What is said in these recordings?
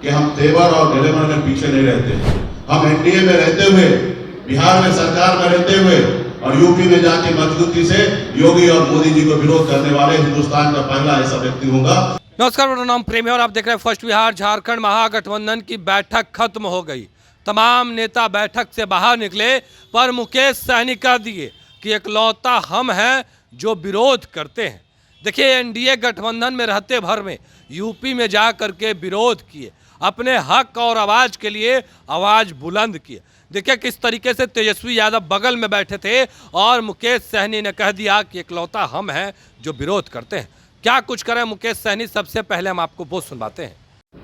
कि हम तेवर और गलेमर में पीछे नहीं रहते। हम एनडीए में रहते हुए, बिहार में सरकार में रहते हुए और यूपी में जाके मजबूती से योगी और मोदी जी को विरोध करने वाले हिंदुस्तान का पहला ऐसा व्यक्ति होगा। नमस्कार, मेरा नाम प्रेम है और आप देख रहे हैं फर्स्ट बिहार। झारखंड महागठबंधन की बैठक खत्म हो गई। तमाम नेता बैठक से बाहर निकले, पर मुकेश सहनी कह दिए कि इकलौता हम हैं जो विरोध करते हैं। देखिए, एनडीए गठबंधन में रहते भर में यूपी में जा करके विरोध किए, अपने हक और आवाज़ के लिए आवाज़ बुलंद किए। देखिए किस तरीके से तेजस्वी यादव बगल में बैठे थे और मुकेश सहनी ने कह दिया कि इकलौता हम हैं जो विरोध करते हैं। क्या कुछ करें मुकेश सहनी, सबसे पहले हम आपको वो सुनवाते हैं।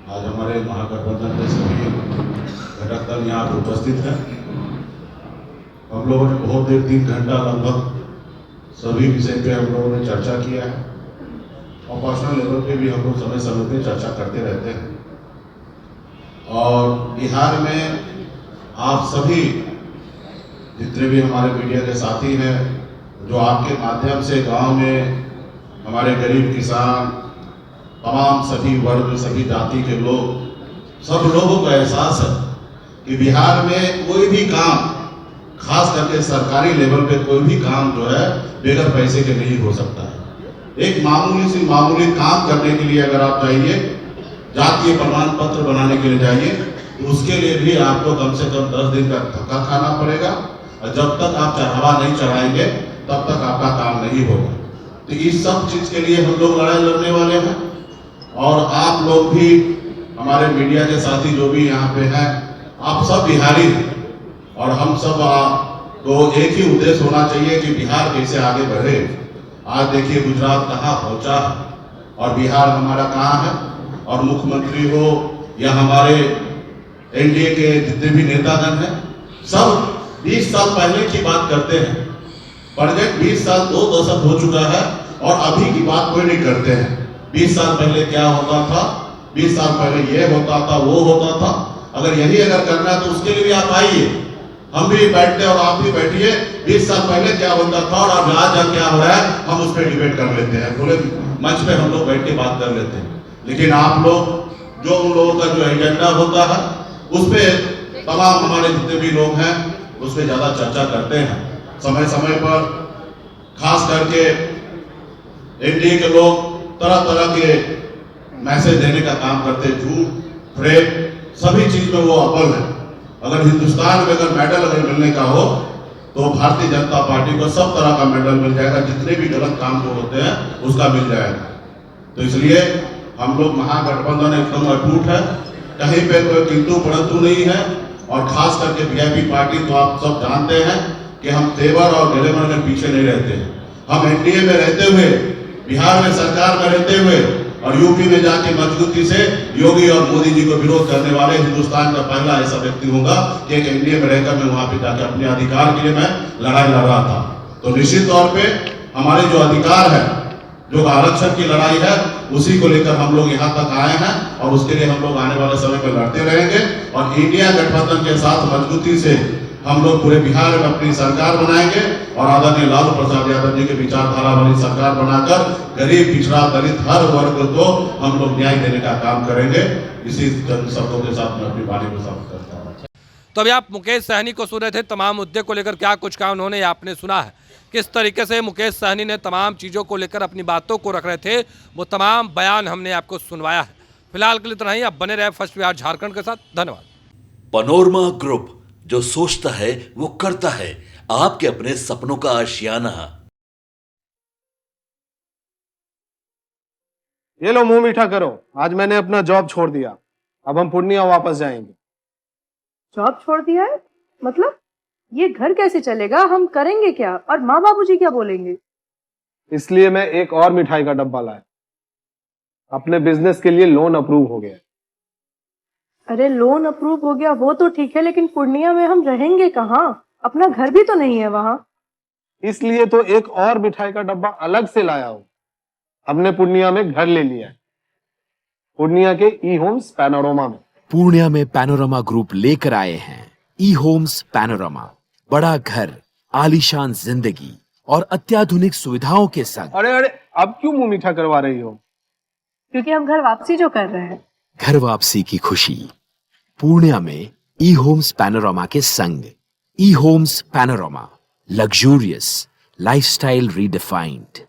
आज हमारे महागठबंधन के सभी घटक दल यहाँ पर उपस्थित हैं। हम लोगों ने बहुत देर 3 घंटा लगभग सभी विषय पे हम लोगों ने चर्चा किया है और पर्सनल लेवल पे भी हम लोग समय समय पे चर्चा करते रहते हैं। और बिहार में आप सभी जितने भी हमारे मीडिया के साथी हैं, जो आपके माध्यम से गांव में हमारे गरीब किसान, तमाम सभी वर्ग, सभी जाति के लोग, सब लोगों को एहसास है कि बिहार में कोई भी काम, खास करके सरकारी लेवल पे कोई भी काम जो है बगैर पैसे के नहीं हो सकता है। एक मामूली काम करने के लिए अगर आप जाइए, जातीय प्रमाण पत्र बनाने के लिए जाइए, तो उसके लिए भी आपको कम से कम 10 दिन का धक्का खाना पड़ेगा और जब तक आप हवा नहीं चढ़ाएंगे तब तक आपका काम नहीं होगा। तो इस सब चीज के लिए हम लोग लड़ाई लड़ने वाले हैं। और आप लोग भी, हमारे मीडिया के साथी जो भी यहाँ पे हैं, आप सब बिहारी हैं और हम सब तो एक ही उद्देश्य होना चाहिए कि बिहार कैसे आगे बढ़े। आज देखिए गुजरात कहाँ पहुँचा और बिहार हमारा कहाँ है। और मुख्यमंत्री हो या हमारे एनडीए के जितने भी नेतागण हैं, सब 20 साल पहले की बात करते हैं। प्रोजेक्ट 20 साल 2 दशक हो चुका है और अभी की बात कोई नहीं करते हैं। 20 साल पहले क्या होता था, 20 साल पहले ये होता था, वो होता था। अगर यही करना है तो उसके लिए भी आप आइए, हम भी बैठते और आप भी बैठिए। 20 साल पहले क्या होता था और अब आज क्या हो रहा है, हम उस पर डिबेट कर लेते हैं, पूरे मंच पे हम लोग बैठ के बात कर लेते हैं। लेकिन आप लोग जो उन लोगों का जो एजेंडा होता है उस पर तमाम हमारे जितने भी लोग हैं उस पर ज्यादा चर्चा करते हैं। समय समय पर खास करके एनडीए के लोग तरह तरह के मैसेज देने का काम करते, झूठ, फ्रेब, सभी चीज में वो अव्वल है। अगर हिंदुस्तान में अगर मेडल अगर मिलने का हो तो भारतीय जनता पार्टी को सब तरह का मेडल मिल जाएगा, जितने भी गलत काम जो होते हैं उसका मिल जाएगा। तो इसलिए हम लोग महागठबंधन एकदम अटूट है, कहीं पे कोई किंतु परंतु नहीं है। और खास करके वीआईपी पार्टी तो आप सब जानते हैं कि हम तेवर और गलेमर में पीछे नहीं रहते। हम एनडीए में रहते हुए, बिहार में सरकार में रहते हुए और यूपी में जाके मजबूती से योगी और मोदी जी को विरोध करने वाले हिंदुस्तान का पहला ऐसा व्यक्ति होगा कि एक एनडीए में रहकर मैं वहां पे जाके अपने अधिकार के लिए मैं लड़ाई लड़ रहा था। तो निश्चित तौर पे हमारे जो अधिकार है, जो आरक्षण की लड़ाई है, उसी को लेकर हम लोग यहाँ तक आए हैं और उसके लिए हम लोग आने वाले समय में लड़ते रहेंगे। और इंडिया गठबंधन के साथ मजबूती से हम लोग पूरे बिहार में अपनी सरकार बनाएंगे और आदरणीय लालू प्रसाद यादव जी के विचारधारा वाली सरकार बनाकर गरीब, पिछड़ा, दलित हर वर्ग को हम लोग न्याय देने का काम करेंगे। इसी शब्दों के साथ मैं अपनी वाणी को समाप्त करता हूँ। तो अभी आप मुकेश सहनी को सुन रहे थे। तमाम मुद्दे को लेकर क्या कुछ कहा उन्होंने, आपने सुना है किस तरीके से मुकेश सहनी ने तमाम चीज़ों को लेकर अपनी बातों को रख रहे थे। वो तमाम बयान हमने आपको सुनवाया है। फिलहाल के लिए इतना ही। आप बने रहे फर्स्ट बिहार झारखंड के साथ। धन्यवाद। पनोरमा ग्रुप, जो सोचता है वो करता है। आपके अपने सपनों का आशियाना। ये लो, मुंह मीठा करो। आज मैंने अपना जॉब छोड़ दिया, अब हम पूर्णिया वापस जाएंगे। जॉब छोड़ दिया है? मतलब ये घर कैसे चलेगा? हम करेंगे क्या? और माँ बाबूजी क्या बोलेंगे? इसलिए मैं एक और मिठाई का डब्बा लाया। अपने बिजनेस के लिए लोन अप्रूव हो गया। अरे लोन अप्रूव हो गया वो तो ठीक है, लेकिन पूर्णिया में हम रहेंगे कहाँ? अपना घर भी तो नहीं है वहाँ। इसलिए तो एक और मिठाई का डब्बा अलग से लाया हूँ। हमने पूर्णिया में घर ले लिया है, पूर्णिया के ई होम्स पैनोरमा में। पूर्णिया में पैनोरमा ग्रुप लेकर आए हैं ई होम्स पैनोरमा। बड़ा घर, आलीशान जिंदगी और अत्याधुनिक सुविधाओं के संग। अरे अब क्यों मुंह मीठा करवा रही हो? क्योंकि हम घर वापसी जो कर रहे हैं। घर वापसी की खुशी पूर्णिया में ई होम्स पैनोरामा के संग। ई homes panorama, luxurious lifestyle redefined.